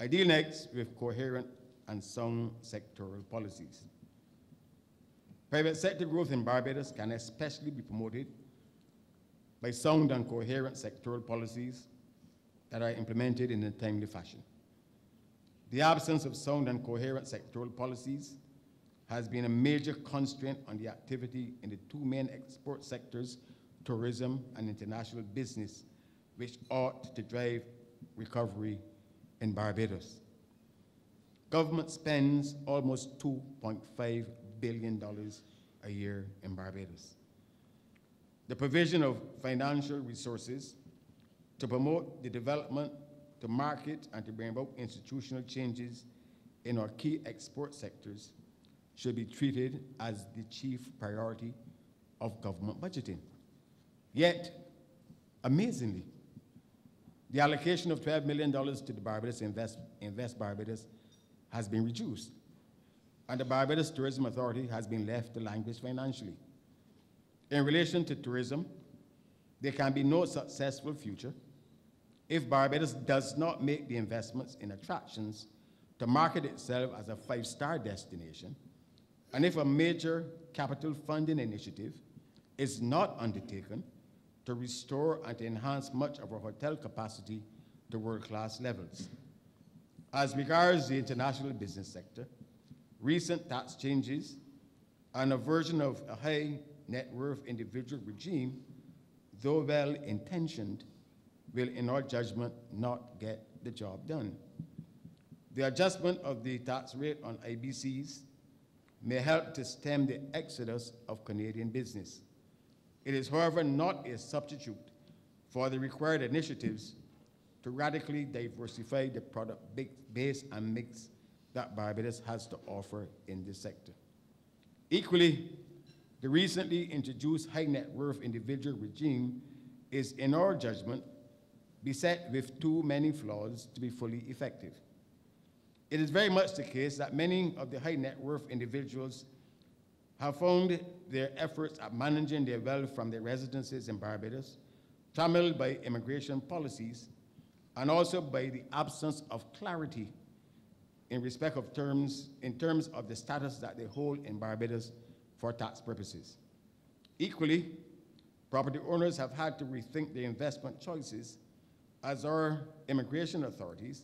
I deal next with coherent and sound sectoral policies. Private sector growth in Barbados can especially be promoted by sound and coherent sectoral policies that are implemented in a timely fashion. The absence of sound and coherent sectoral policies has been a major constraint on the activity in the two main export sectors, tourism and international business, which ought to drive recovery in Barbados. Government spends almost $2.5 billion a year in Barbados. The provision of financial resources to promote the development, to market, and to bring about institutional changes in our key export sectors should be treated as the chief priority of government budgeting. Yet, amazingly, the allocation of $12 million to the Barbados Invest Barbados has been reduced, and the Barbados Tourism Authority has been left to languish financially. In relation to tourism, there can be no successful future if Barbados does not make the investments in attractions to market itself as a five-star destination, and if a major capital funding initiative is not undertaken to restore and to enhance much of our hotel capacity to world-class levels. As regards the international business sector, recent tax changes and a version of a high net worth individual regime, though well-intentioned, will, in our judgment, not get the job done. The adjustment of the tax rate on IBCs may help to stem the exodus of Canadian business. It is, however, not a substitute for the required initiatives to radically diversify the product base and mix that Barbados has to offer in this sector. Equally, the recently introduced high net worth individual regime is, in our judgment, beset with too many flaws to be fully effective. It is very much the case that many of the high net worth individuals have found their efforts at managing their wealth from their residences in Barbados trammeled by immigration policies and also by the absence of clarity in respect of terms of the status that they hold in Barbados for tax purposes. Equally, property owners have had to rethink their investment choices as our immigration authorities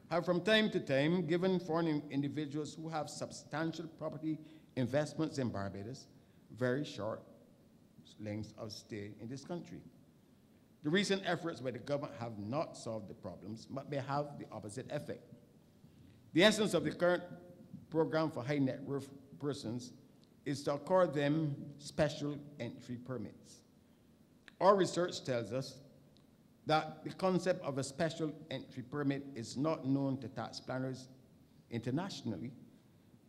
have from time to time given foreign individuals who have substantial property investments in Barbados very short lengths of stay in this country. The recent efforts by the government have not solved the problems, but may have the opposite effect. The essence of the current program for high net worth persons is to accord them special entry permits. Our research tells us that the concept of a special entry permit is not known to tax planners internationally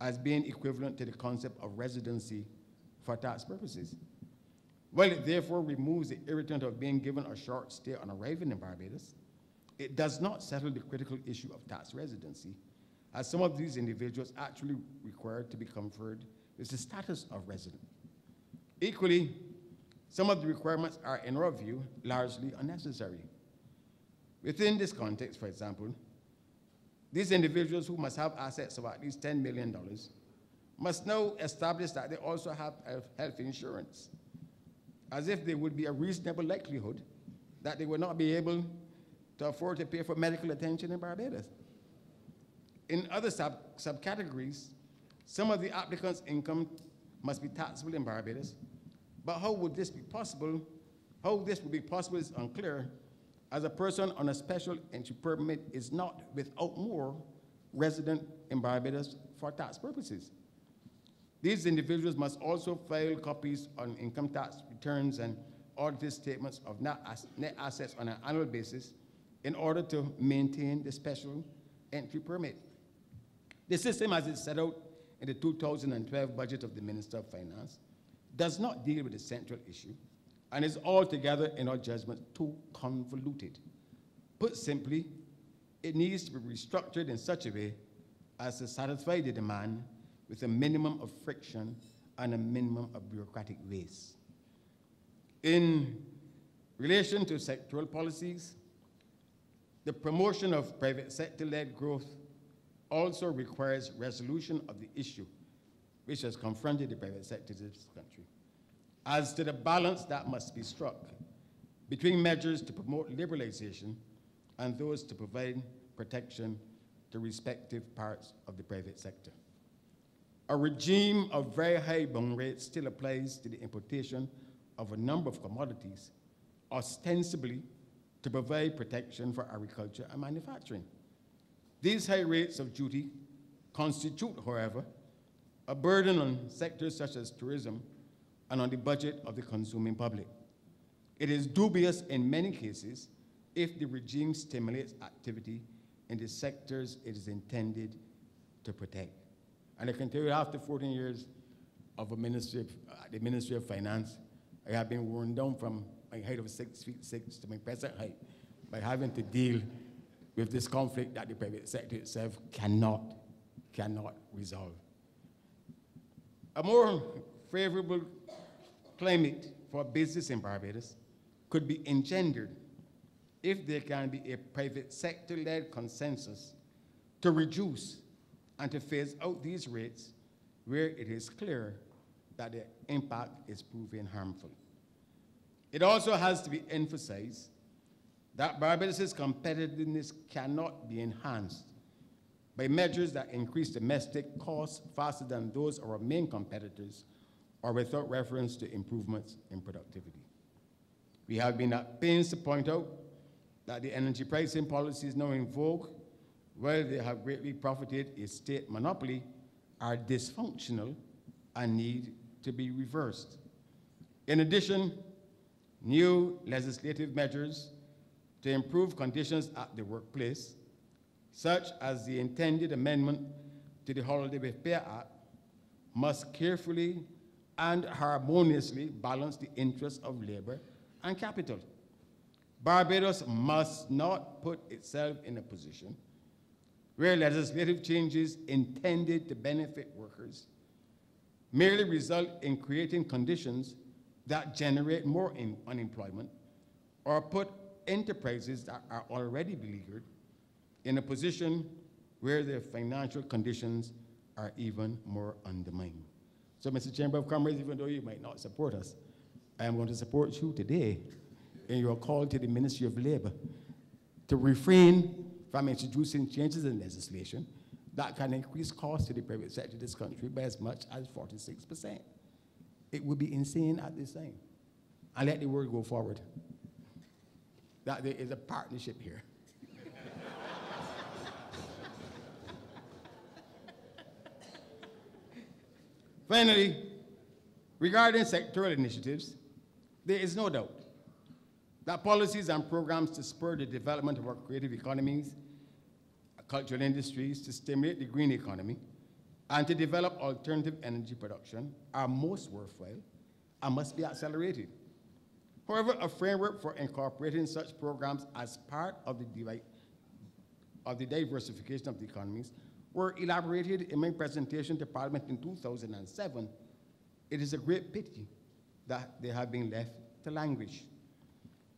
as being equivalent to the concept of residency for tax purposes. While it therefore removes the irritant of being given a short stay on arriving in Barbados, it does not settle the critical issue of tax residency, as some of these individuals actually require to be conferred with the status of resident. Equally, some of the requirements are, in our view, largely unnecessary. Within this context, for example, these individuals who must have assets of at least $10 million must now establish that they also have health insurance, as if there would be a reasonable likelihood that they would not be able to afford to pay for medical attention in Barbados. In other subcategories, some of the applicants' income must be taxable in Barbados, but how would this be possible? How this would be possible is unclear, as a person on a special entry permit is not, without more, resident in Barbados for tax purposes. These individuals must also file copies on income tax returns and audited statements of net assets on an annual basis in order to maintain the special entry permit. The system, as it's set out in the 2012 budget of the Minister of Finance, does not deal with the central issue and is altogether, in our judgment, too convoluted. Put simply, it needs to be restructured in such a way as to satisfy the demand with a minimum of friction and a minimum of bureaucratic waste. In relation to sectoral policies, The promotion of private sector-led growth also requires resolution of the issue which has confronted the private sector in this country, as to the balance that must be struck between measures to promote liberalization and those to provide protection to respective parts of the private sector. A regime of very high bond rates still applies to the importation of a number of commodities, ostensibly to provide protection for agriculture and manufacturing. These high rates of duty constitute, however, a burden on sectors such as tourism and on the budget of the consuming public. It is dubious in many cases if the regime stimulates activity in the sectors it is intended to protect. And I can tell you, after 14 years of the Ministry of Finance, I have been worn down from my height of 6'6" to my present height by having to deal with this conflict that the private sector itself cannot resolve. A more favorable climate for business in Barbados could be engendered if there can be a private sector-led consensus to reduce and to phase out these rates where it is clear that the impact is proving harmful. It also has to be emphasized that Barbados' competitiveness cannot be enhanced by measures that increase domestic costs faster than those of our main competitors or without reference to improvements in productivity. We have been at pains to point out that the energy pricing policies now in vogue, while they have greatly profited a state monopoly, are dysfunctional and need to be reversed. In addition, new legislative measures to improve conditions at the workplace, such as the intended amendment to the Holiday with Pay Act, must carefully and harmoniously balance the interests of labor and capital. Barbados must not put itself in a position where legislative changes intended to benefit workers merely result in creating conditions that generate more unemployment or put enterprises that are already beleaguered in a position where their financial conditions are even more undermined. So, Mr. Chamber of Commerce, even though you might not support us, I am going to support you today in your call to the Ministry of Labor to refrain from introducing changes in legislation that can increase costs to the private sector of this country by as much as 46%. It would be insane at this time. And let the word go forward that there is a partnership here. Finally, regarding sectoral initiatives, there is no doubt that policies and programs to spur the development of our creative economies, cultural industries, to stimulate the green economy, and to develop alternative energy production are most worthwhile and must be accelerated. However, a framework for incorporating such programs as part of the diversification of the economies were elaborated in my presentation to Parliament in 2007. It is a great pity that they have been left to languish.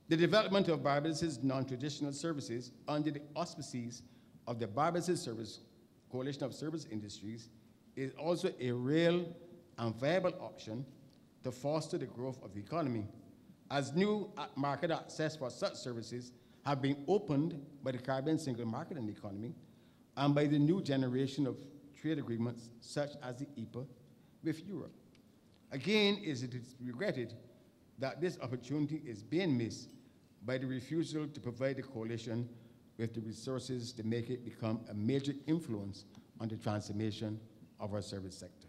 The development of Barbados' non-traditional services under the auspices of the Barbados Coalition of Service Industries is also a real and viable option to foster the growth of the economy, as new market access for such services have been opened by the Caribbean Single Market and Economy and by the new generation of trade agreements such as the EPA with Europe. Again, it is regretted that this opportunity is being missed by the refusal to provide the coalition with the resources to make it become a major influence on the transformation of our service sector.